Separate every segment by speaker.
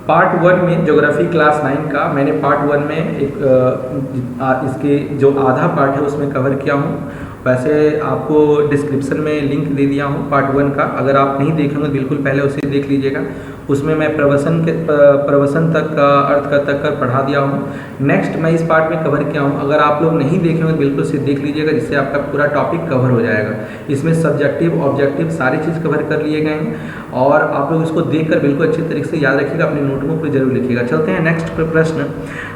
Speaker 1: Part 1 में geography class 9 का मैंने पार्ट 1 में एक इसके जो आधा पार्ट है उसमें कवर किया हूँ। वैसे आपको डिस्क्रिप्शन में लिंक दे दिया हूँ पार्ट 1 का, अगर आप नहीं देखेंगे बिल्कुल पहले उसे देख लीजिएगा। उसमें मैं प्रवसन तक का अर्थ का तक कर पढ़ा दिया हूँ। नेक्स्ट मैं इस पार्ट में कवर किया हूँ, अगर आप लोग नहीं देखेंगे बिल्कुल से देख लीजिएगा, जिससे आपका पूरा टॉपिक कवर हो जाएगा। इसमें सब्जेक्टिव ऑब्जेक्टिव सारी चीज़ कवर कर लिए गए हैं और आप लोग इसको देखकर बिल्कुल अच्छी तरीके से याद रखिएगा, अपनी नोटबुक पर जरूर लिखिएगा। चलते हैं नेक्स्ट प्रश्न।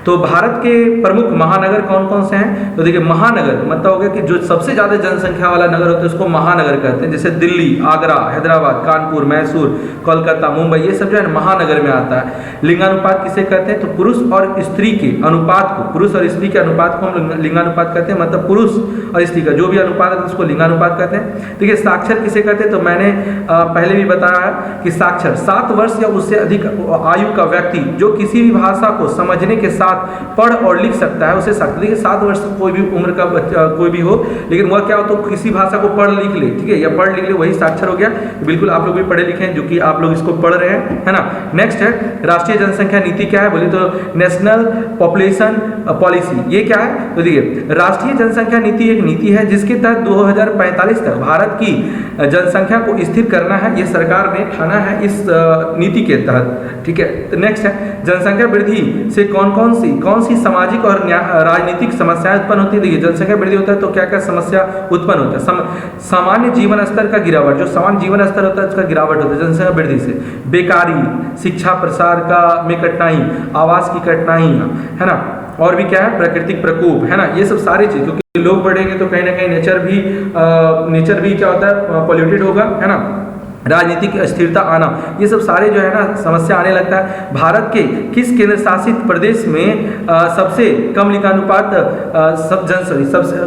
Speaker 1: तो भारत के प्रमुख महानगर कौन कौन से हैं? तो देखिए महानगर मतलब हो गया कि जो सबसे ज़्यादा जनसंख्या वाला नगर होता है उसको महानगर कहते हैं। जैसे दिल्ली, आगरा, हैदराबाद, कानपुर, मैसूर, कोलकाता, मुंबई, ये सब जो है महानगर में आता है। लिंगानुपात किसे कहते हैं? तो पुरुष और स्त्री के अनुपात को, पुरुष और स्त्री के अनुपात को हम लिंगानुपात कहते हैं। मतलब पुरुष और स्त्री का जो भी अनुपात है उसको लिंगानुपात कहते हैं। देखिए साक्षर किसे कहते हैं? तो मैंने पहले भी बताया है कि साक्षर 7 वर्ष या उससे अधिक आयु का व्यक्ति जो किसी भी भाषा को समझने के साथ पढ़ और लिख सकता है उसे साक्षर। देखिए 7 वर्ष कोई भी उम्र का बच्चा कोई भी हो, लेकिन वह क्या हो तो किसी भाषा को पढ़ लिख ले, ठीक है, या पढ़ लिख ले, वही साक्षर हो गया। बिल्कुल आप लोग भी पढ़े लिखे हैं जो कि आप लोग इसको पढ़ रहे हैं, है ना। नेक्स्ट है राष्ट्रीय जनसंख्या नीति क्या है? बोले तो नेशनल पॉपुलेशन पॉलिसी, ये क्या है? तो देखिए राष्ट्रीय जनसंख्या नीति एक नीति है जिसके तहत 2045 तक भारत की जनसंख्या को स्थिर करना है, ये सरकार ने ठाना है इस नीति के तहत, ठीक है। तो नेक्स्ट है जनसंख्या वृद्धि से कौन सी सामाजिक और राजनीतिक समस्याएं उत्पन्न होती है? देखिए जनसंख्या वृद्धि होता है तो क्या क्या समस्या उत्पन्न होता है? सामान्य जीवन स्तर का गिरावट, जो सामान्य जीवन स्तर होता है उसका गिरावट होता है जनसंख्या वृद्धि से। बेकारी, शिक्षा प्रसार का में कठिनाई, आवास की कठिनाई, है ना, और भी क्या है प्राकृतिक प्रकोप, है ना, ये सब सारी चीज, क्योंकि लोग बढ़ेंगे तो कहीं ना कहीं नेचर भी क्या होता है पॉल्यूटेड होगा, है ना। राजनीतिक अस्थिरता आना, ये सब सारे जो है ना समस्या आने लगता है। भारत के किस केंद्र शासित प्रदेश में सबसे कम लिंगानुपात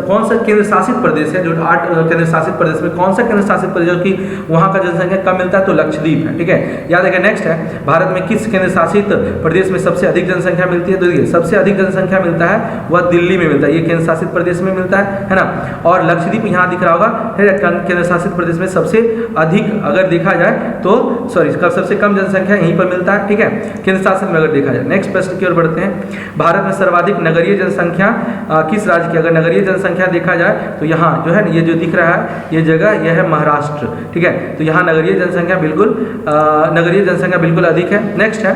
Speaker 1: कौन सा केंद्र शासित प्रदेश है? जो 8 केंद्र शासित प्रदेश में कौन सा केंद्र शासित प्रदेश जो कि वहाँ का जनसंख्या कम मिलता है? तो लक्षद्वीप है, ठीक है, याद रखें। नेक्स्ट है भारत में किस केंद्र शासित प्रदेश में सबसे अधिक जनसंख्या मिलती है? तो देखिए सबसे अधिक जनसंख्या मिलता है वह दिल्ली में मिलता है, ये केंद्र शासित प्रदेश में मिलता है ना। और लक्षद्वीप यहाँ दिख रहा होगा, केंद्र शासित प्रदेश में सबसे अधिक अगर देखा जाए तो सबसे कम जनसंख्या यहीं पर मिलता है, ठीक है, केंद्र शासित में अगर देखा जाए। नेक्स्ट प्रश्न की ओर बढ़ते हैं। भारत में सर्वाधिक नगरीय जनसंख्या किस राज्य की? अगर नगरीय जनसंख्या देखा जाए तो यहाँ जो है ये जो दिख रहा है ये जगह यह है महाराष्ट्र, ठीक है। तो यहाँ नगरीय जनसंख्या बिल्कुल अधिक है। नेक्स्ट है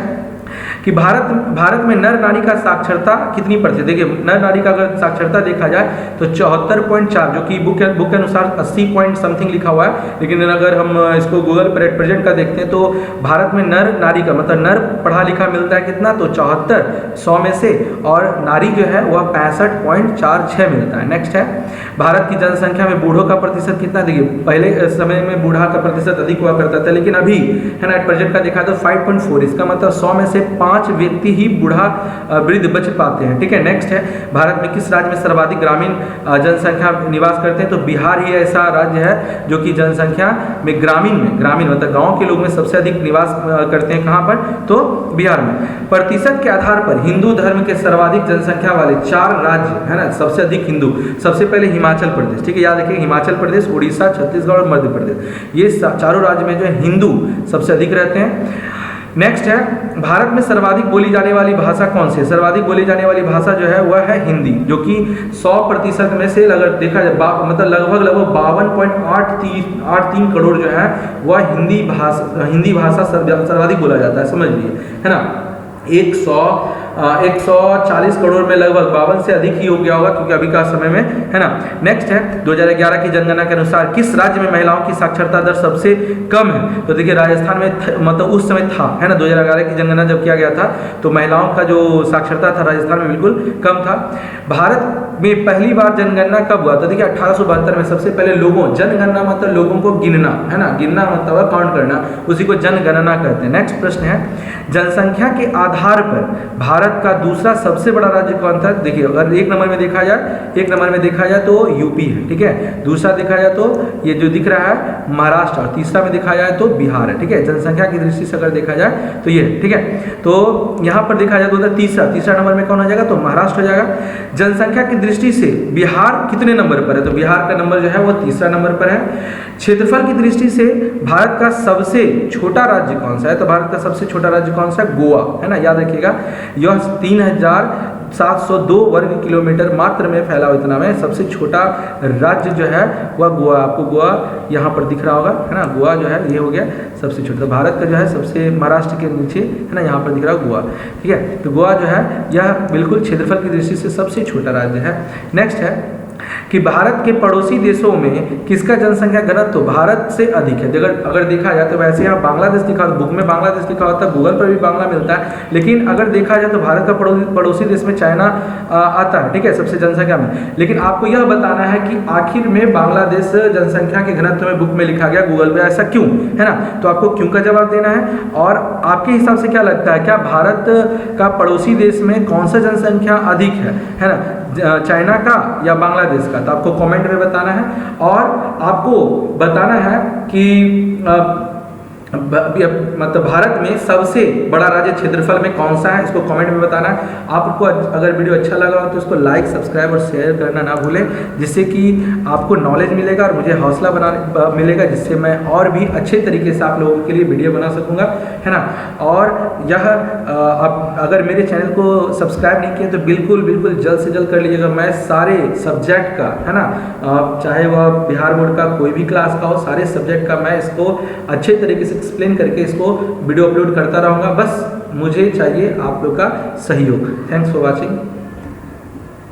Speaker 1: कि भारत में नर नारी का साक्षरता कितनी प्रतिशत? देखिए नर नारी का अगर साक्षरता देखा जाए तो 74.4, जो कि बुक के अनुसार 80 पॉइंट समथिंग लिखा हुआ है, लेकिन अगर हम इसको गूगल पर एट प्रेजेंट का देखते हैं तो भारत में नर नारी का मतलब नर पढ़ा लिखा मिलता है कितना? तो 74 100 में से, और नारी जो है वह 65.46 मिलता है। नेक्स्ट है भारत की जनसंख्या में बूढ़ों का प्रतिशत कितना? देखिए पहले समय में बूढ़ा का प्रतिशत अधिक हुआ करता था, लेकिन अभी है ना एट प्रेजेंट का देखा तो 5.4, इसका मतलब 100 में से 5 व्यक्ति ही बूढ़ा वृद्ध बच पाते हैं, ठीक है। नेक्स्ट है भारत में किस राज्य में सर्वाधिक ग्रामीण जनसंख्या निवास करते हैं? तो बिहार ही ऐसा राज्य है जो कि जनसंख्या में ग्रामीण मतलब गांव के लोग में सबसे अधिक निवास करते हैं। कहां पर? तो बिहार में। प्रतिशत के आधार पर हिंदू धर्म के सर्वाधिक जनसंख्या वाले 4 राज्य है ना, सबसे अधिक हिंदू, सबसे पहले हिमाचल प्रदेश, ठीक है, याद रखिए हिमाचल प्रदेश, उड़ीसा, छत्तीसगढ़ और मध्य प्रदेश, ये चारों राज्य में जो है हिंदू सबसे अधिक रहते हैं। नेक्स्ट है भारत में सर्वाधिक बोली जाने वाली भाषा कौन सी है? सर्वाधिक बोली जाने वाली भाषा जो है वह है हिंदी, जो कि 100% में से अगर देखा जाए मतलब लगभग 52.83 करोड़ जो है वह हिंदी भाषा सर्वाधिक बोला जाता है, समझ लीजिए, है ना। 140 करोड़ में लगभग 52 से अधिक ही हो गया होगा क्योंकि अभी का समय में, है ना। नेक्स्ट है 2011 की जनगणना के अनुसार किस राज्य में महिलाओं की साक्षरता दर सबसे कम है? तो देखिए राजस्थान में मतलब उस समय था, है ना, 2011 की जनगणना जब किया गया था तो महिलाओं का जो साक्षरता था राजस्थान में बिल्कुल कम था। भारत में पहली बार जनगणना कब हुआ? तो देखिए 1872 में सबसे पहले जनगणना मतलब लोगों को गिनना, है ना, गिनना मतलब काउंट करना, उसी को जनगणना कहते हैं। नेक्स्ट प्रश्न है जनसंख्या के आधार पर भारत का दूसरा सबसे बड़ा राज्य कौन था? देखिए, अगर एक नंबर में देखा जाए तो यूपी है, ठीक है। दूसरा देखा जाए तो ये जो दिख रहा है महाराष्ट्र, और तीसरा में देखा जाए तो बिहार है, ठीक है। जनसंख्या की दृष्टि से अगर देखा जाए तो ये, ठीक है। तो यहाँ पर देखा जाए तो तीसरा नंबर में कौन हो जाएगा? तो महाराष्ट्र हो जाएगा। जनसंख्या की दृष्टि से बिहार कितने नंबर पर है? तो बिहार का नंबर जो है वो तीसरा नंबर पर है। क्षेत्रफल की दृष्टि से भारत का सबसे छोटा राज्य कौन सा है? तो भारत का सबसे छोटा राज्य कौन सा है? गोवा, है ना, याद रखिएगा। यह 3702 वर्ग किलोमीटर मात्र में फैला हुआ, इतना में सबसे छोटा राज्य जो है वह गोवा। आपको गोवा यहाँ पर दिख रहा होगा, है ना। गोवा जो है ये हो गया सबसे छोटा। तो भारत का जो है सबसे, महाराष्ट्र के नीचे, है ना, यहाँ पर दिख रहा है गोवा, ठीक है। तो गोवा जो है यह बिल्कुल क्षेत्रफल की दृष्टि से सबसे छोटा राज्य है। नेक्स्ट है कि भारत के पड़ोसी देशों में किसका जनसंख्या घनत्व भारत से अधिक है? अगर देखा जाए तो वैसे यहाँ बांग्लादेश दिखा, बुक में बांग्लादेश लिखा होता है, गूगल पर भी बांग्ला मिलता है, लेकिन अगर देखा जाए तो भारत का पड़ोसी देश में चाइना आता है, ठीक है, सबसे जनसंख्या में। लेकिन आपको यह बताना है कि आखिर में बांग्लादेश जनसंख्या के घनत्व में बुक में लिखा गया, गूगल पे, ऐसा क्यों, है ना। तो आपको क्यों का जवाब देना है। और आपके हिसाब से क्या लगता है, क्या भारत का पड़ोसी देश में कौन सा जनसंख्या अधिक है ना, चाइना का या बांग्लादेश का? तो आपको कमेंट में बताना है। और आपको बताना है कि मतलब भारत में सबसे बड़ा राज्य क्षेत्रफल में कौन सा है, इसको कमेंट में बताना है। आपको अगर वीडियो अच्छा लगा हो तो इसको लाइक, सब्सक्राइब और शेयर करना ना भूलें, जिससे कि आपको नॉलेज मिलेगा और मुझे हौसला मिलेगा, जिससे मैं और भी अच्छे तरीके से आप लोगों के लिए वीडियो बना सकूंगा, है ना। और यह आप अगर मेरे चैनल को सब्सक्राइब नहीं किए तो बिल्कुल जल्द से जल्द कर लीजिएगा। मैं सारे सब्जेक्ट का, है ना, चाहे वह बिहार बोर्ड का कोई भी क्लास का हो, सारे सब्जेक्ट का मैं इसको अच्छे तरीके से एक्सप्लेन करके इसको वीडियो अपलोड करता रहूँगा। बस मुझे चाहिए आप लोग का सहयोग। Thanks for watching.